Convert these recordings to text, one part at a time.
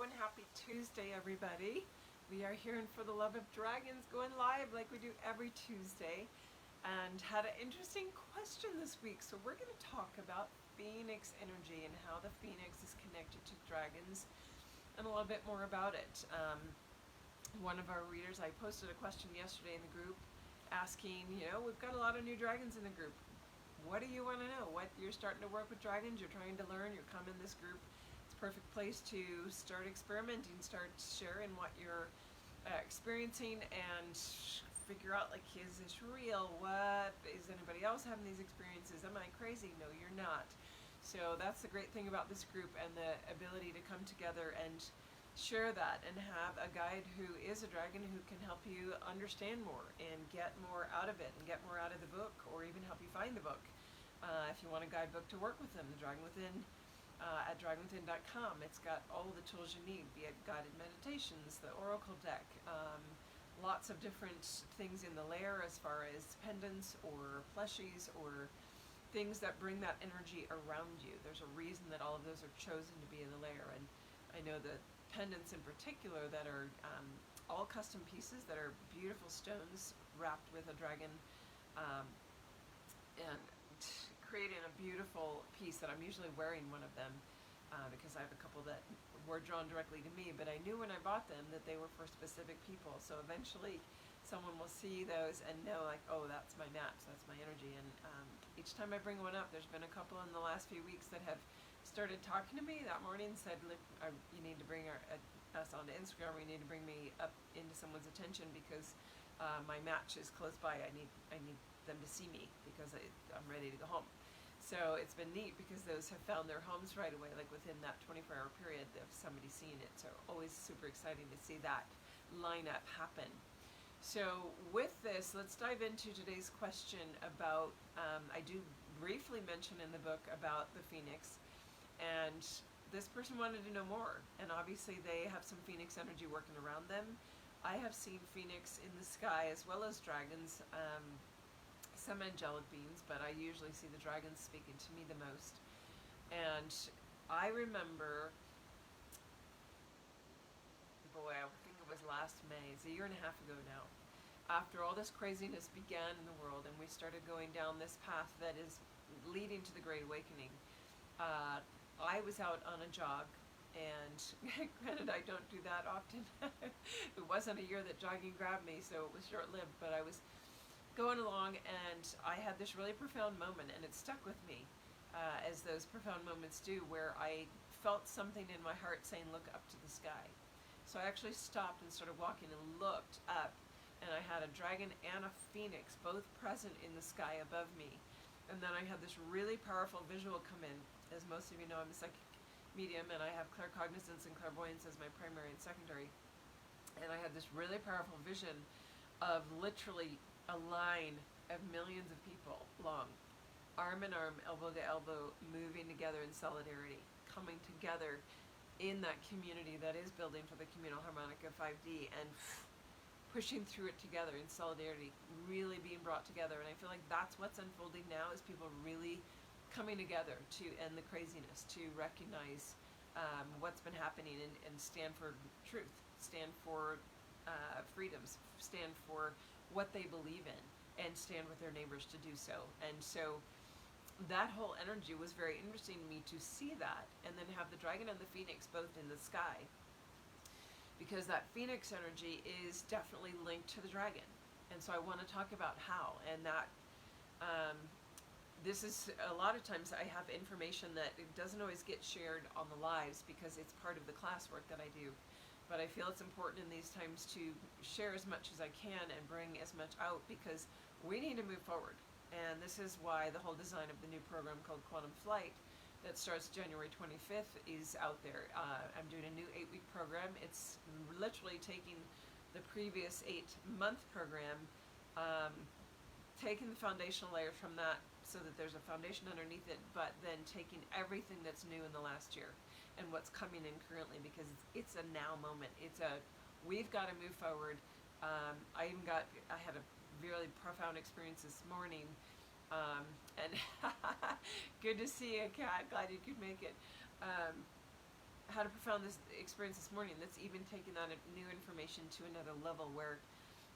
and happy Tuesday, everybody. We are here in For the Love of Dragons, going live like we do every Tuesday, and had an interesting question this week. So we're going to talk about Phoenix energy and how the Phoenix is connected to dragons and a little bit more about it. One of our readers, I posted a question yesterday in the group asking, we've got a lot of new dragons in the group. What do you want to know? What you're starting to work with dragons, you're trying to learn, you're coming this group. Perfect place to start experimenting, start sharing what you're experiencing, and figure out, like, is this real? What is anybody else having these experiences? Am I crazy? No, you're not. So that's the great thing about this group and the ability to come together and share that and have a guide who is a dragon who can help you understand more and get more out of it and get more out of the book, or even help you find the book. If you want a guidebook to work with them, the Dragon Within at dragonwithin.com. It's got all the tools you need, be it guided meditations, the oracle deck, lots of different things in the layer as far as pendants or plushies or things that bring that energy around you. There's a reason that all of those are chosen to be in the layer, and I know the pendants in particular that are all custom pieces that are beautiful stones wrapped with a dragon, and creating a beautiful piece that I'm usually wearing one of them because I have a couple that were drawn directly to me, but I knew when I bought them that they were for specific people. So eventually someone will see those and know, like, oh, that's my match, that's my energy. And each time I bring one up, there's been a couple in the last few weeks that have started talking to me that morning, said, look, you need to bring us onto Instagram, or you need to bring me up into someone's attention because my match is close by. I need them to see me because I'm ready to go home. So it's been neat because those have found their homes right away, like within that 24-hour period of somebody seeing it. So always super exciting to see that lineup happen. So with this, let's dive into today's question about, I do briefly mention in the book about the Phoenix, and this person wanted to know more. And obviously they have some Phoenix energy working around them. I have seen Phoenix in the sky as well as dragons, some angelic beings, but I usually see the dragons speaking to me the most. And I remember, boy, I think it was last May, it's a year and a half ago now, after all this craziness began in the world and we started going down this path that is leading to the Great Awakening. I was out on a jog, and granted, I don't do that often. It wasn't a year that jogging grabbed me, so it was short-lived, but I was going along and I had this really profound moment, and it stuck with me, as those profound moments do, where I felt something in my heart saying, look up to the sky. So I actually stopped and started walking and looked up, and I had a dragon and a phoenix both present in the sky above me. And then I had this really powerful visual come in. As most of you know, I'm a psychic medium, and I have claircognizance and clairvoyance as my primary and secondary. And I had this really powerful vision of literally a line of millions of people long, arm in arm, elbow to elbow, moving together in solidarity, coming together in that community that is building for the communal harmonic of 5D, and pushing through it together in solidarity, really being brought together. And I feel like that's what's unfolding now, is people really coming together to end the craziness, to recognize what's been happening, and stand for truth, stand for freedoms, stand for what they believe in, and stand with their neighbors to do so. And so that whole energy was very interesting to me, to see that, and then have the dragon and the phoenix both in the sky, because that phoenix energy is definitely linked to the dragon. And so I want to talk about how, and that this is, a lot of times I have information that it doesn't always get shared on the lives because it's part of the classwork that I do. But I feel it's important in these times to share as much as I can and bring as much out, because we need to move forward. And this is why the whole design of the new program called Quantum Flight that starts January 25th is out there. I'm doing a new 8-week program. It's literally taking the previous 8-month program, taking the foundational layers from that so that there's a foundation underneath it, but then taking everything that's new in the last year and what's coming in currently, because it's a now moment. We've got to move forward. I had a really profound experience this morning, and good to see you, Kat. Glad you could make it. had a profound experience this morning that's even taken that new information to another level where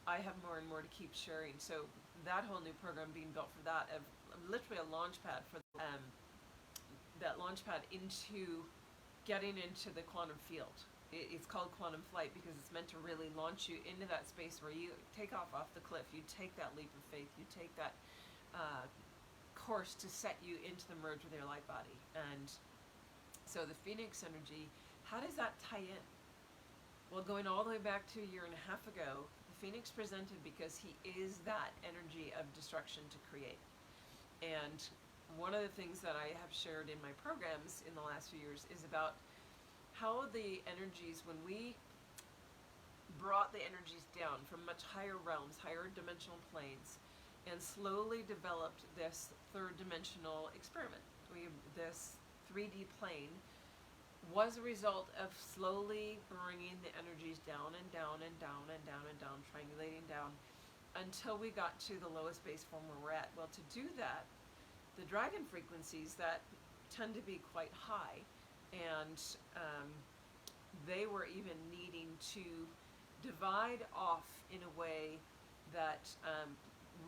I have more and more to keep sharing. So that whole new program being built for that, of literally a launch pad for that launch pad into getting into the quantum field. It's called quantum flight because it's meant to really launch you into that space where you take off the cliff, you take that leap of faith, you take that course to set you into the merge with your light body. And so the Phoenix energy, how does that tie in? Well, going all the way back to a year and a half ago, the Phoenix presented because he is that energy of destruction to create. And one of the things that I have shared in my programs in the last few years is about how the energies, when we brought the energies down from much higher realms, higher dimensional planes, and slowly developed this third dimensional experiment. This 3D plane was a result of slowly bringing the energies down and down and down and down and down, triangulating down until we got to the lowest base form where we're at. Well, to do that, the dragon frequencies that tend to be quite high, and they were even needing to divide off in a way that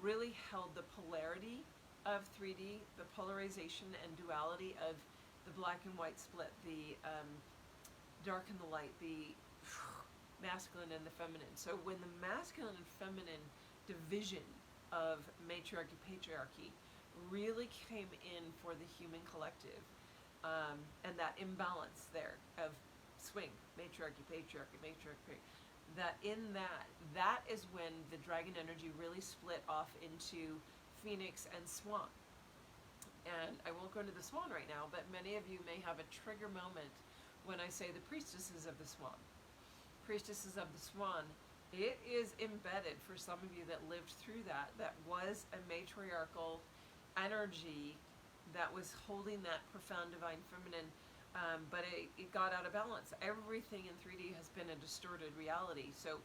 really held the polarity of 3D, the polarization and duality of the black and white split, the dark and the light, the masculine and the feminine. So when the masculine and feminine division of matriarchy, patriarchy really came in for the human collective, and that imbalance there of swing, matriarchy, patriarchy, matriarchy, that is when the dragon energy really split off into Phoenix and Swan. And I won't go into the Swan right now, but many of you may have a trigger moment when I say the priestesses of the Swan. Priestesses of the Swan, it is embedded for some of you that lived through that was a matriarchal energy that was holding that profound divine feminine, but it got out of balance. Everything in 3D has been a distorted reality, so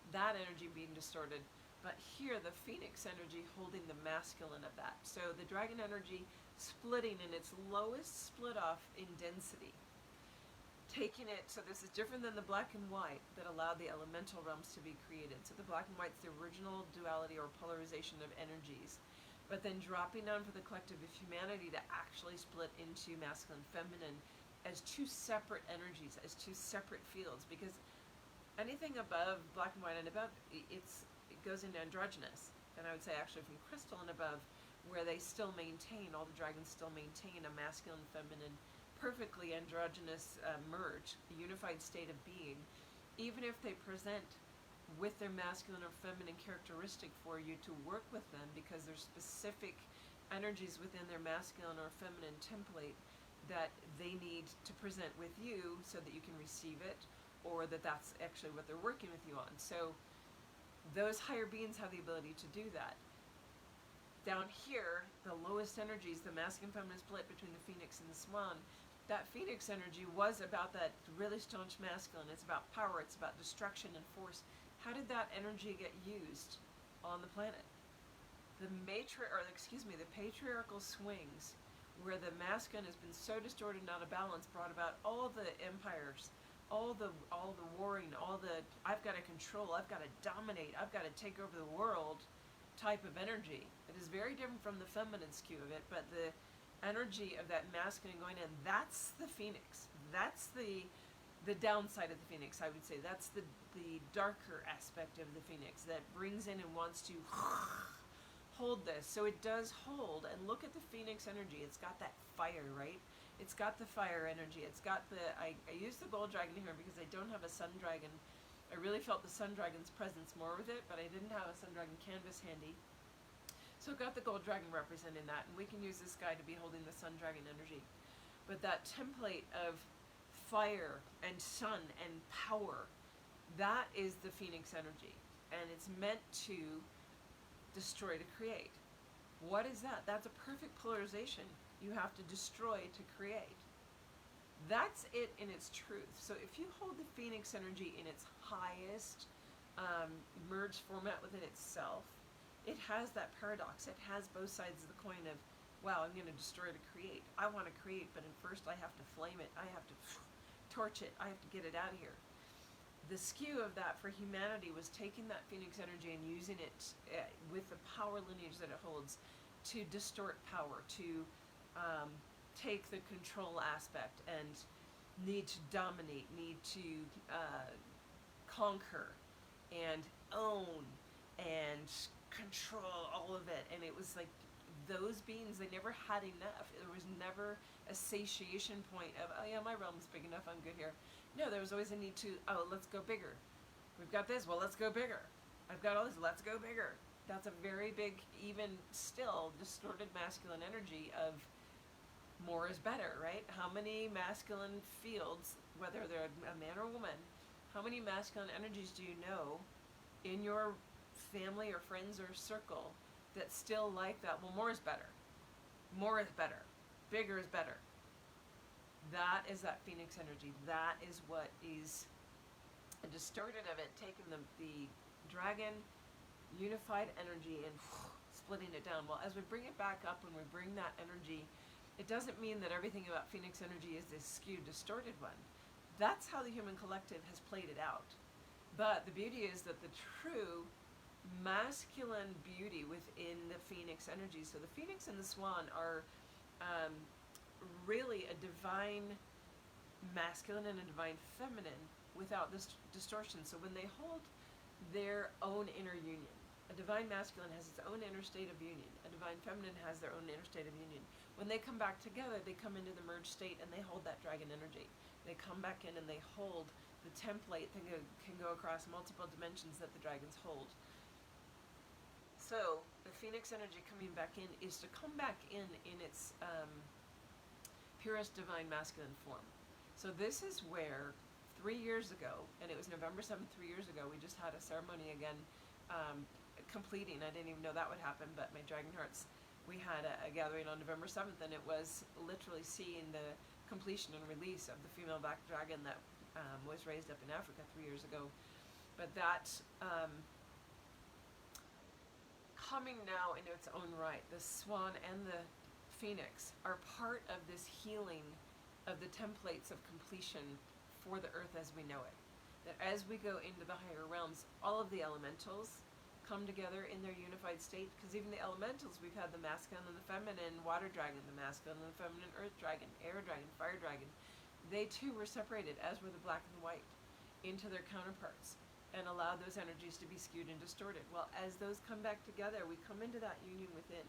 that energy being distorted. But here, the Phoenix energy holding the masculine of that. So the dragon energy splitting in its lowest split off in density. Taking it, so this is different than the black and white that allowed the elemental realms to be created. So the black and white's the original duality or polarization of energies. But then dropping down for the collective of humanity to actually split into masculine and feminine as two separate energies, as two separate fields. Because anything above black and white and above, it goes into androgynous. And I would say actually from crystal and above, where they still maintain, all the dragons still maintain a masculine and feminine, perfectly androgynous merge, a unified state of being, even if they present with their masculine or feminine characteristic for you to work with them, because there's specific energies within their masculine or feminine template that they need to present with you so that you can receive it, or that's actually what they're working with you on. So those higher beings have the ability to do that. Down here, the lowest energies, the masculine and feminine split between the Phoenix and the Swan, that Phoenix energy was about that really staunch masculine. It's about power, it's about destruction and force. How did that energy get used on the planet? The patriarchal swings, where the masculine has been so distorted and out of balance, brought about all the empires, all the warring, all the I've got to control, I've got to dominate, I've got to take over the world type of energy. It is very different from the feminine skew of it, but the energy of that masculine going in, that's the Phoenix. That's the downside of the Phoenix, I would say. That's the darker aspect of the Phoenix that brings in and wants to hold this. So it does hold, and look at the Phoenix energy. It's got that fire, right? It's got the fire energy. It's got I use the gold dragon here because I don't have a sun dragon. I really felt the sun dragon's presence more with it, but I didn't have a sun dragon canvas handy. So I've got the gold dragon representing that, and we can use this guy to be holding the sun dragon energy. But that template of fire and sun and power, that is the Phoenix energy, and it's meant to destroy to create. What is that? That's a perfect polarization. You have to destroy to create. That's it in its truth. So if you hold the Phoenix energy in its highest merged format within itself, it has that paradox. It has both sides of the coin of, wow, I'm going to destroy to create. I want to create, but at first I have to flame it. I have to torch it. I have to get it out of here. The skew of that for humanity was taking that Phoenix energy and using it with the power lineage that it holds to distort power, to take the control aspect and need to dominate, need to conquer and own and control all of it. And it was like those beings, they never had enough. There was never a satiation point of, oh yeah, my realm's big enough, I'm good here. No, there was always a need to, oh, let's go bigger. We've got this, well, let's go bigger. I've got all this, let's go bigger. That's a very big, even still, distorted masculine energy of more is better, right? How many masculine fields, whether they're a man or a woman, how many masculine energies do you know in your family or friends or circle that still like that? Well, more is better. More is better. Bigger is better. That is that Phoenix energy. That is what is distorted of it, taking the dragon unified energy and splitting it down. Well, as we bring it back up and we bring that energy, it doesn't mean that everything about Phoenix energy is this skewed, distorted one. That's how the human collective has played it out. But the beauty is that the true masculine beauty within the Phoenix energy, so the Phoenix and the Swan are really a divine masculine and a divine feminine without this distortion. So when they hold their own inner union, a divine masculine has its own inner state of union, a divine feminine has their own inner state of union. When they come back together, they come into the merged state and they hold that dragon energy. They come back in and they hold the template that can go across multiple dimensions that the dragons hold. So the Phoenix energy coming back in is to come back in its purest divine masculine form. So this is where 3 years ago, and it was November 7th, 3 years ago, we just had a ceremony again, completing. I didn't even know that would happen, but my Dragon Hearts, we had a gathering on November 7th, and it was literally seeing the completion and release of the female black dragon that was raised up in Africa 3 years ago. But that coming now into its own right, the Swan and the Phoenix are part of this healing of the templates of completion for the earth as we know it. That as we go into the higher realms, all of the elementals come together in their unified state, because even the elementals, we've had the masculine and the feminine water dragon, the masculine and the feminine earth dragon, air dragon, fire dragon. They too were separated, as were the black and the white, into their counterparts and allowed those energies to be skewed and distorted. Well, as those come back together, we come into that union within.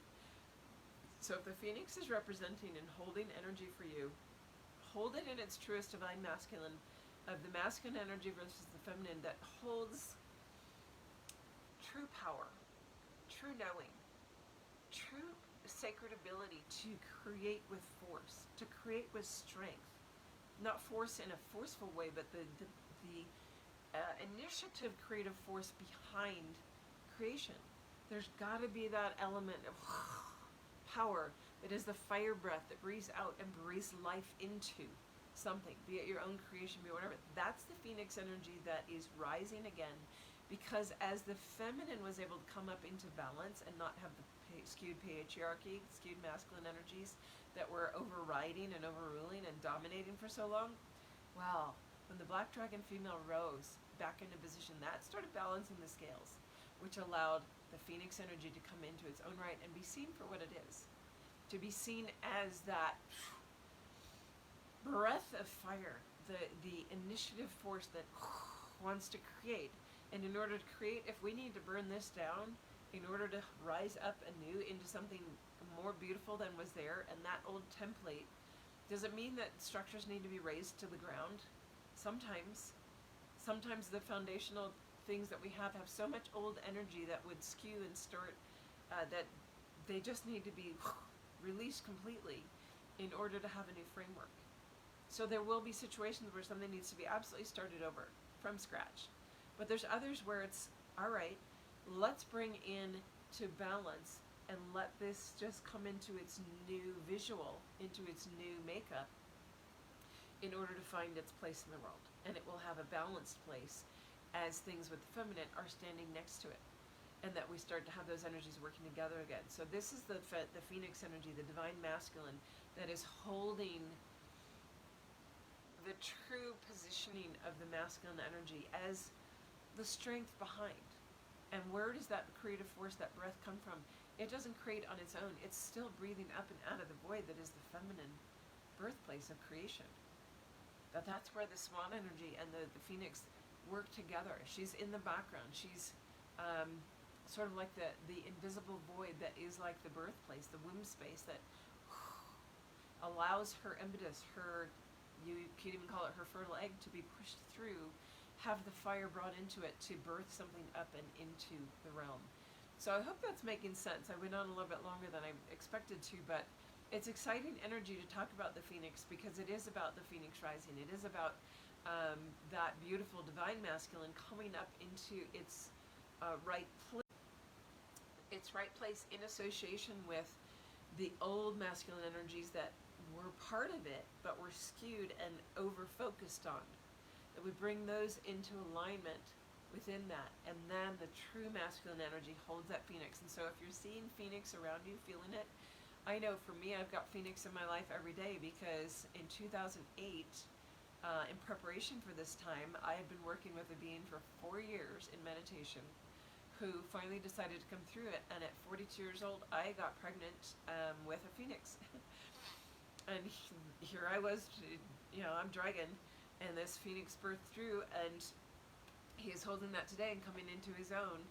So if the Phoenix is representing and holding energy for you, hold it in its truest divine masculine, of the masculine energy versus the feminine that holds true power, true knowing, true sacred ability to create with force, to create with strength. Not force in a forceful way, but the initiative, creative force behind creation. There's got to be that element of power that is the fire breath that breathes out and breathes life into something, be it your own creation, be it whatever. That's the Phoenix energy that is rising again, because as the feminine was able to come up into balance and not have the skewed patriarchy, skewed masculine energies that were overriding and overruling and dominating for so long, well, when the black dragon female rose back into position, that started balancing the scales, which allowed the Phoenix energy to come into its own right and be seen for what it is. To be seen as that breath of fire, the initiative force that wants to create. And in order to create, if we need to burn this down, in order to rise up anew into something more beautiful than was there, and that old template, does it mean that structures need to be razed to the ground? Sometimes. Sometimes the foundational things that we have so much old energy that would skew and start, that they just need to be released completely in order to have a new framework. So there will be situations where something needs to be absolutely started over from scratch. But there's others where it's, all right, let's bring in to balance and let this just come into its new visual, into its new makeup, in order to find its place in the world. And it will have a balanced place as things with the feminine are standing next to it. And that we start to have those energies working together again. So this is the Phoenix energy, the divine masculine, that is holding the true positioning of the masculine energy as the strength behind. And where does that creative force, that breath come from? It doesn't create on its own. It's still breathing up and out of the void that is the feminine birthplace of creation. That's where the swan energy and the phoenix work together. She's in the background. She's sort of like the invisible void that is like the birthplace, the womb space that allows her impetus, you could even call it her fertile egg, to be pushed through, have the fire brought into it to birth something up and into the realm. So I hope that's making sense. I went on a little bit longer than I expected to, but it's exciting energy to talk about the phoenix, because it is about the phoenix rising. It is about that beautiful divine masculine coming up into its right place in association with the old masculine energies that were part of it but were skewed and over focused on. That we bring those into alignment within that, and then the true masculine energy holds that phoenix. And so if you're seeing phoenix around you, feeling it, I know for me, I've got phoenix in my life every day, because in 2008, in preparation for this time, I had been working with a being for 4 years in meditation, who finally decided to come through it. And at 42 years old, I got pregnant with a phoenix. And here I was, I'm dragon, and this phoenix birthed through, and he is holding that today and coming into his own.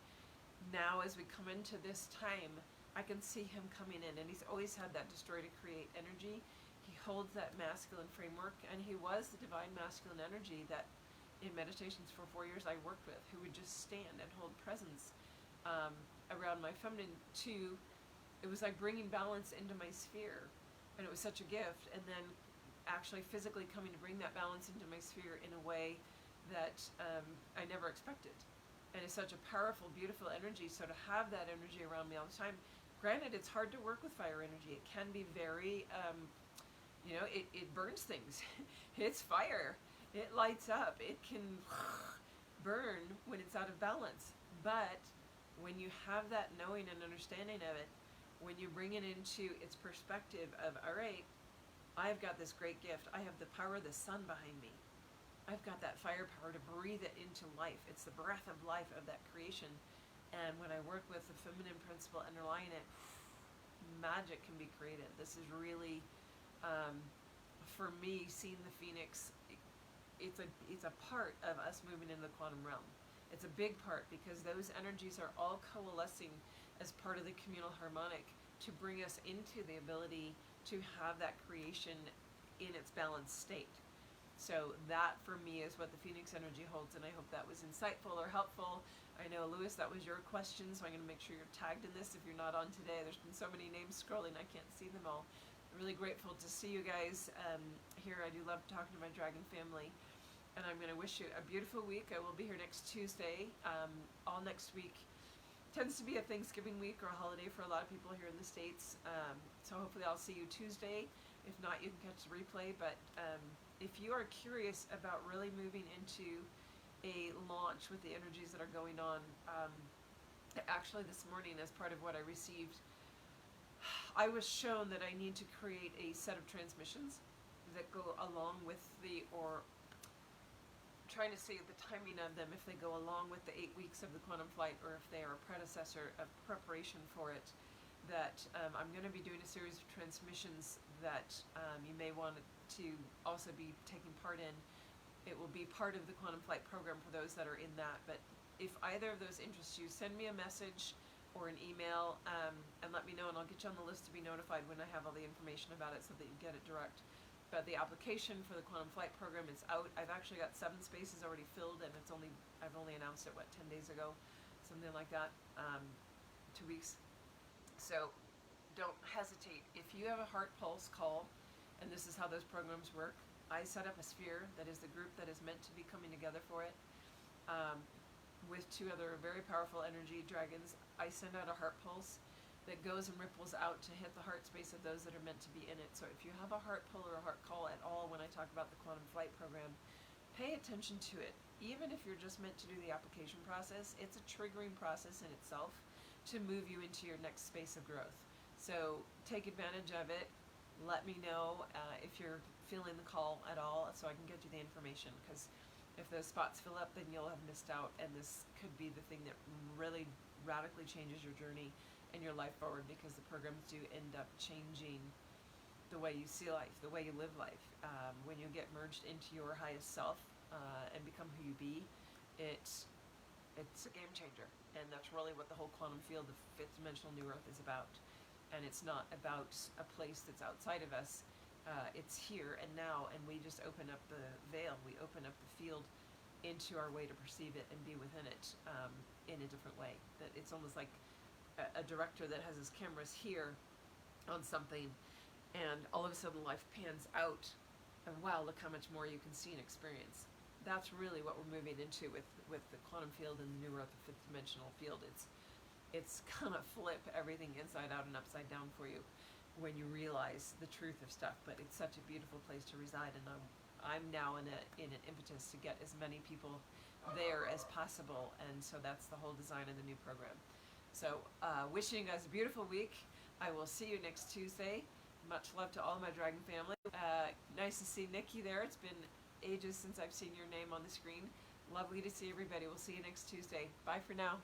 Now, as we come into this time, I can see him coming in, and he's always had that destroy to create energy. He holds that masculine framework, and he was the divine masculine energy that in meditations for 4 years I worked with, who would just stand and hold presence around my feminine it was like bringing balance into my sphere, and it was such a gift. And then actually physically coming to bring that balance into my sphere in a way that I never expected. And it's such a powerful, beautiful energy. So to have that energy around me all the time, granted, it's hard to work with fire energy. It can be very, it burns things. It's fire. It lights up. It can burn when it's out of balance. But when you have that knowing and understanding of it, when you bring it into its perspective of, all right, I've got this great gift. I have the power of the sun behind me. I've got that firepower to breathe it into life. It's the breath of life of that creation. And when I work with the feminine principle underlying it, magic can be created. This is really, for me, seeing the phoenix, it's a part of us moving into the quantum realm. It's a big part, because those energies are all coalescing as part of the communal harmonic to bring us into the ability to have that creation in its balanced state. So that, for me, is what the phoenix energy holds, and I hope that was insightful or helpful. I know, Lewis, that was your question, so I'm going to make sure you're tagged in this if you're not on today. There's been so many names scrolling, I can't see them all. I'm really grateful to see you guys here. I do love talking to my dragon family, and I'm going to wish you a beautiful week. I will be here next Tuesday. All next week tends to be a Thanksgiving week or a holiday for a lot of people here in the States, so hopefully I'll see you Tuesday. If not, you can catch the replay. But if you are curious about really moving into a launch with the energies that are going on, actually this morning, as part of what I received, I was shown that I need to create a set of transmissions that go along with or trying to see the timing of them, if they go along with the 8 weeks of the quantum flight, or if they are a predecessor of preparation for it. That I'm going to be doing a series of transmissions that you may want to also be taking part in. It will be part of the quantum flight program for those that are in that. But if either of those interests you, send me a message or an email and let me know, and I'll get you on the list to be notified when I have all the information about it, so that you get it direct. But the application for the quantum flight program is out. I've actually got 7 spaces already filled, and I've only announced it 10 days ago, something like that, 2 weeks. So don't hesitate. If you have a heart pulse, call, and this is how those programs work. I set up a sphere that is the group that is meant to be coming together for it, with 2 other very powerful energy dragons. I send out a heart pulse that goes and ripples out to hit the heart space of those that are meant to be in it. So if you have a heart pull or a heart call at all when I talk about the quantum flight program, pay attention to it. Even if you're just meant to do the application process, it's a triggering process in itself to move you into your next space of growth. So take advantage of it. Let me know if you're feeling the call at all, so I can get you the information, because if those spots fill up, then you'll have missed out, and this could be the thing that really radically changes your journey and your life forward, because the programs do end up changing the way you see life, the way you live life. When you get merged into your highest self and become who you be, it's a game changer, and that's really what the whole quantum field of fifth dimensional New Earth is about. And it's not about a place that's outside of us. It's here and now, and we just open up the veil. We open up the field into our way to perceive it and be within it in a different way. That it's almost like a director that has his cameras here on something, and all of a sudden life pans out, and wow, look how much more you can see and experience. That's really what we're moving into with the quantum field and the New Earth, the fifth dimensional field. It's gonna flip everything inside out and upside down for you when you realize the truth of stuff. But it's such a beautiful place to reside, and I'm now in an impetus to get as many people there as possible, and so that's the whole design of the new program. So wishing us a beautiful week. I will see you next Tuesday. Much love to all my dragon family. Nice to see Nikki there. It's been ages since I've seen your name on the screen. Lovely to see everybody. We'll see you next Tuesday. Bye for now.